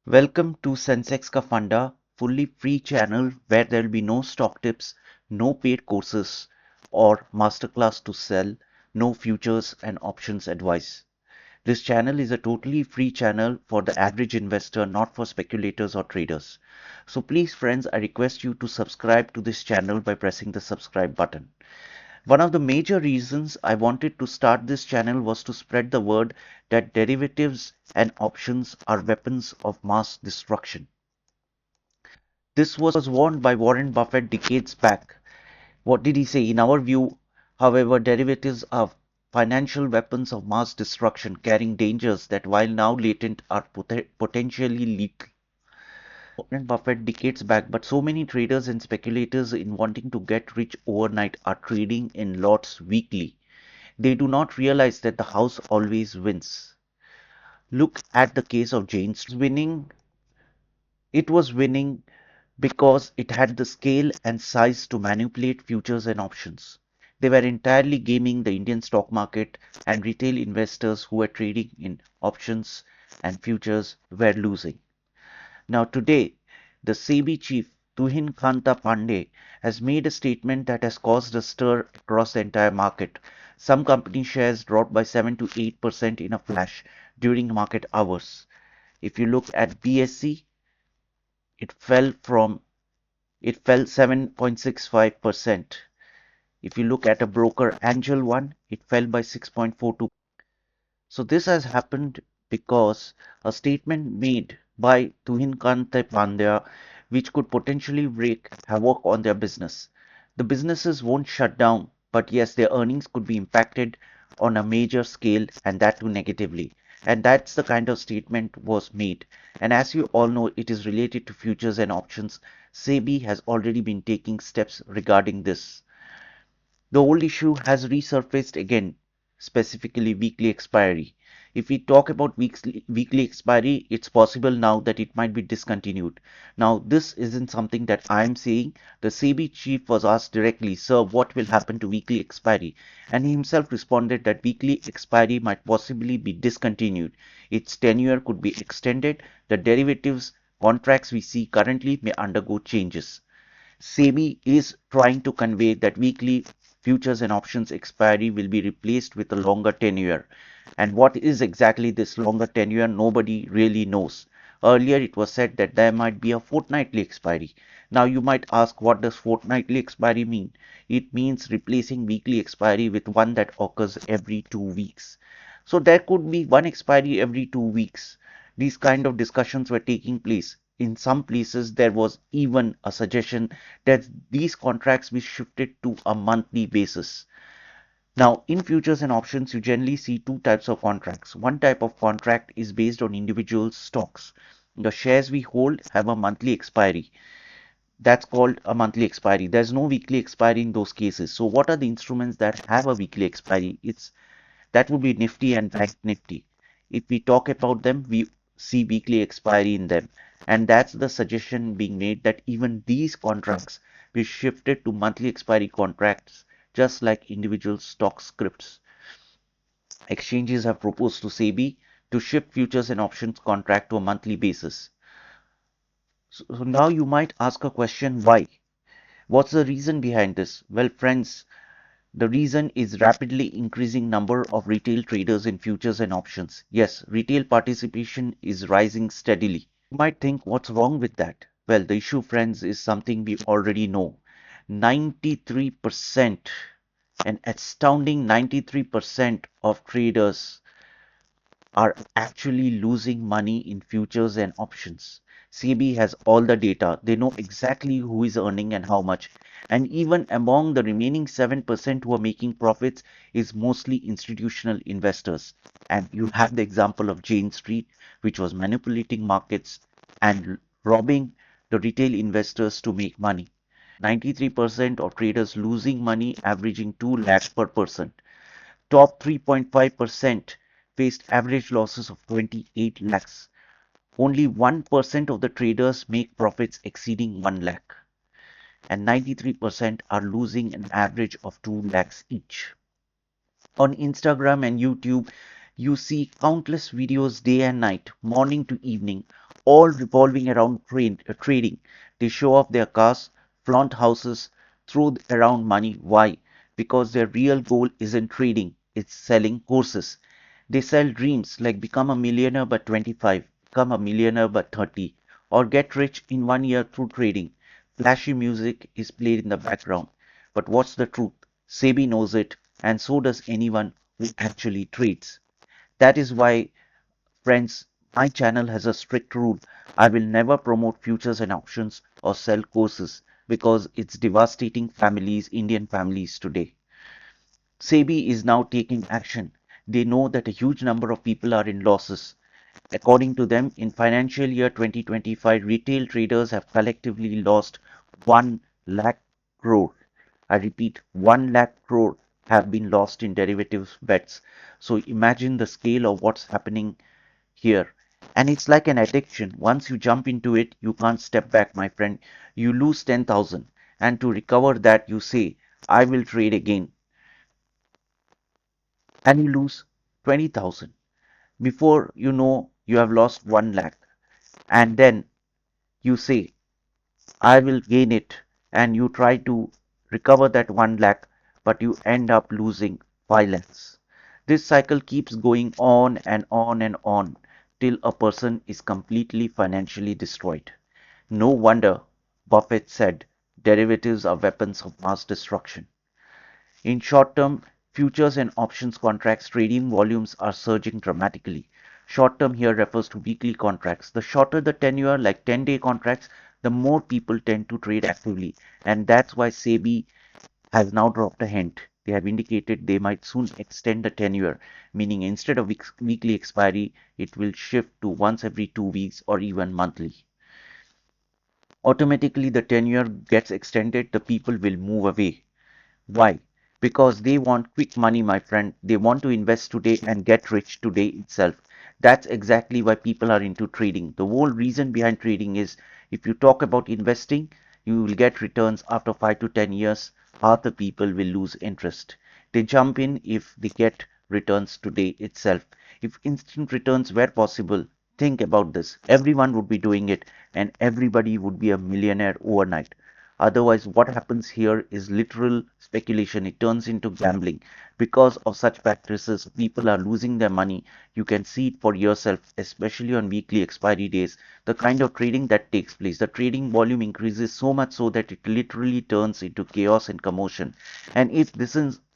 Welcome to SensexKaFunda Fully free channel where there will be no stock tips, no paid courses or masterclass to sell, no futures and options advice. This channel is a totally free channel for the average investor, not for speculators or traders. So please friends, I request you to subscribe to this channel by pressing the subscribe button. One of the major reasons I wanted to start this channel was to spread the word that derivatives and options are weapons of mass destruction. This was warned by Warren Buffett decades back. What did he say? In our view, however, derivatives are financial weapons of mass destruction carrying dangers that, while now latent, are potentially lethal. Warren Buffett decades back, but so many traders and speculators in wanting to get rich overnight are trading in lots weekly. They do not realize that the house always wins. Look at the case of Jane Street. It was winning because it had the scale and size to manipulate futures and options. They were entirely gaming the Indian stock market, and retail investors who were trading in options and futures were losing. Now today, the Sebi chief Tuhin Kanta Pandey has made a statement that has caused a stir across the entire market. Some company shares dropped by 7 to 8% in a flash during market hours. If you look at BSC, it fell from it fell 7.65%. If you look at a broker Angel one, it fell by 6.42%. So this has happened because a statement made by Tuhinkante Pandya, which could potentially wreak havoc on their business. The businesses won't shut down, but yes, their earnings could be impacted on a major scale, and that too negatively. And that's the kind of statement was made. And as you all know, it is related to futures and options. Sebi has already been taking steps regarding this. The old issue has resurfaced again, specifically weekly expiry. If we talk about weekly expiry, it's possible now that it might be discontinued. Now, this isn't something that I'm saying. The SEBI chief was asked directly, Sir, what will happen to weekly expiry? And he himself responded that weekly expiry might possibly be discontinued. Its tenure could be extended. The derivatives contracts we see currently may undergo changes. SEBI is trying to convey that weekly futures and options expiry will be replaced with a longer tenure. And what is exactly this longer tenure, nobody really knows. Earlier, it was said that there might be a fortnightly expiry. Now, you might ask, what does fortnightly expiry mean? It means replacing weekly expiry with one that occurs every 2 weeks. So, there could be one expiry every 2 weeks. These kind of discussions were taking place. In some places, there was even a suggestion that these contracts be shifted to a monthly basis. Now, in futures and options, you generally see two types of contracts. One type of contract is based on individual stocks. The shares we hold have a monthly expiry. That's called a monthly expiry. There's no weekly expiry in those cases. So what are the instruments that have a weekly expiry? That would be Nifty and Bank Nifty. If we talk about them, we see weekly expiry in them. And that's the suggestion being made that even these contracts be shifted to monthly expiry contracts, just like individual stock scripts. Exchanges have proposed to SEBI to shift futures and options contract to a monthly basis. So now you might ask a question, why? What's the reason behind this? Well, friends, the reason is rapidly increasing number of retail traders in futures and options. Yes, retail participation is rising steadily. You might think, what's wrong with that? Well, the issue, friends, is something we already know. 93%, an astounding 93% of traders are actually losing money in futures and options. SEBI has all the data. They know exactly who is earning and how much. And even among the remaining 7% who are making profits is mostly institutional investors. And you have the example of Jane Street, which was manipulating markets and robbing the retail investors to make money. 93% of traders losing money, averaging 2 lakhs per person. Top 3.5% faced average losses of 28 lakhs. Only 1% of the traders make profits exceeding 1 lakh, and 93% are losing an average of 2 lakhs each. On Instagram and YouTube, you see countless videos day and night, morning to evening, all revolving around trading. They show off their cars, flaunt houses, throw around money. Why? Because their real goal isn't trading, it's selling courses. They sell dreams like become a millionaire by 25, become a millionaire by 30, or get rich in 1 year through trading. Flashy music is played in the background. But what's the truth? Sebi knows it, and so does anyone who actually trades. That is why, friends, my channel has a strict rule. I will never promote futures and options or sell courses because it's devastating Indian families today. SEBI is now taking action. They know that a huge number of people are in losses. According to them, in financial year 2025, retail traders have collectively lost 1 lakh crore. I repeat, 1 lakh crore have been lost in derivatives bets. So imagine the scale of what's happening here. And it's like an addiction. Once you jump into it, you can't step back, my friend. You lose 10,000. And to recover that, you say, I will trade again. And you lose 20,000. Before you know, you have lost 1 lakh. And then you say, I will gain it. And you try to recover that 1 lakh, but you end up losing 5 lakhs. This cycle keeps going on and on and on till a person is completely financially destroyed. No wonder Buffett said derivatives are weapons of mass destruction. In short-term futures and options contracts, trading volumes are surging dramatically. Short-term here refers to weekly contracts. The shorter the tenure, like 10-day contracts, the more people tend to trade actively. And that's why SEBI has now dropped a hint. They have indicated they might soon extend the tenure, meaning instead of weekly expiry, it will shift to once every 2 weeks or even monthly. Automatically, the tenure gets extended, the people will move away. Why? Because they want quick money, my friend. They want to invest today and get rich today itself. That's exactly why people are into trading. The whole reason behind trading is if you talk about investing, you will get returns after 5 to 10 years. Half the people will lose interest. They jump in if they get returns today itself. If instant returns were possible, think about this. Everyone would be doing it and everybody would be a millionaire overnight. Otherwise, what happens here is literal speculation. It turns into gambling. Because of such practices, people are losing their money. You can see it for yourself, especially on weekly expiry days. The kind of trading that takes place, the trading volume increases so much so that it literally turns into chaos and commotion. And if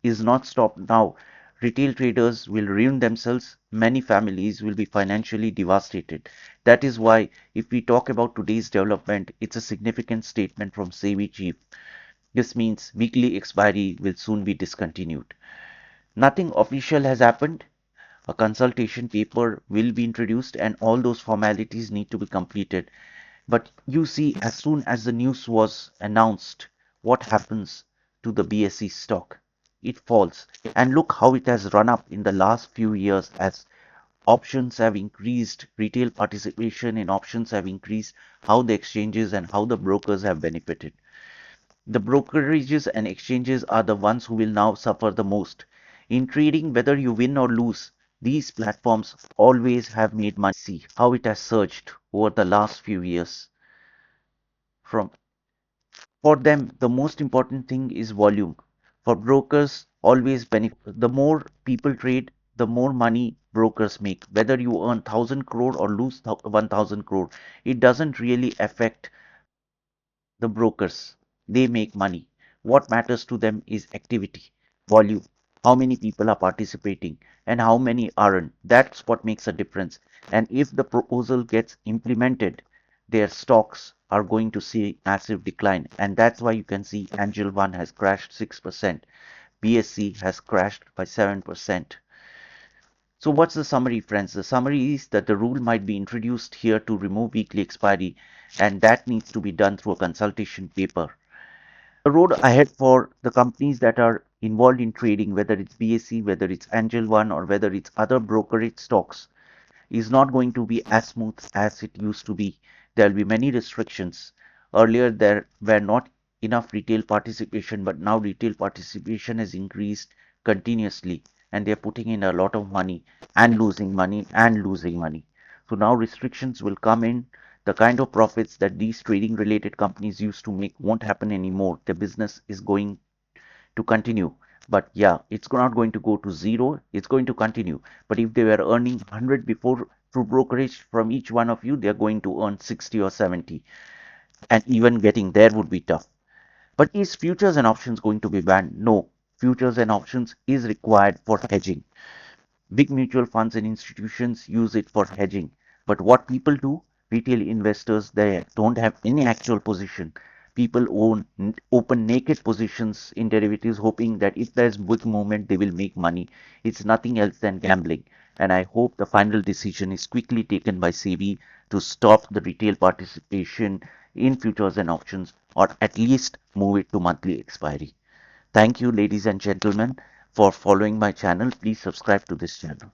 is not stopped now, retail traders will ruin themselves. Many families will be financially devastated. That is why, if we talk about today's development, it's a significant statement from SEBI chief. This means weekly expiry will soon be discontinued. Nothing official has happened. A consultation paper will be introduced and all those formalities need to be completed. But you see, as soon as the news was announced, what happens to the BSE stock? It falls. And look how it has run up in the last few years as options have increased, retail participation in options have increased, how the exchanges and how the brokers have benefited. The brokerages and exchanges are the ones who will now suffer the most. In trading, whether you win or lose, these platforms always have made money. See how it has surged over the last few years. From For them, the most important thing is volume. For brokers, always benefit. The more people trade, the more money brokers make. Whether you earn 1,000 crore or lose 1,000 crore, it doesn't really affect the brokers. They make money. What matters to them is activity, volume, how many people are participating, and how many aren't. That's what makes a difference. And if the proposal gets implemented, their stocks are going to see massive decline. And that's why you can see Angel One has crashed 6%, BSC has crashed by 7%. So what's the summary, friends? The summary is that the rule might be introduced here to remove weekly expiry, and that needs to be done through a consultation paper. The road ahead for the companies that are involved in trading, whether it's BSE, whether it's Angel One, or whether it's other brokerage stocks, is not going to be as smooth as it used to be. There will be many restrictions. Earlier, there were not enough retail participation, but now retail participation has increased continuously, and they're putting in a lot of money and losing money and losing money. So now restrictions will come in. The kind of profits that these trading related companies used to make won't happen anymore. The business is going to continue. But yeah, it's not going to go to zero. It's going to continue. But if they were earning 100 before through brokerage from each one of you, they're going to earn 60 or 70. And even getting there would be tough. But is futures and options going to be banned? No. Futures and options is required for hedging. Big mutual funds and institutions use it for hedging. But what people do, retail investors, they don't have any actual position. People open naked positions in derivatives, hoping that if there's big movement, they will make money. It's nothing else than gambling. And I hope the final decision is quickly taken by Sebi to stop the retail participation in futures and options, or at least move it to monthly expiry. Thank you, ladies and gentlemen, for following my channel. Please subscribe to this channel.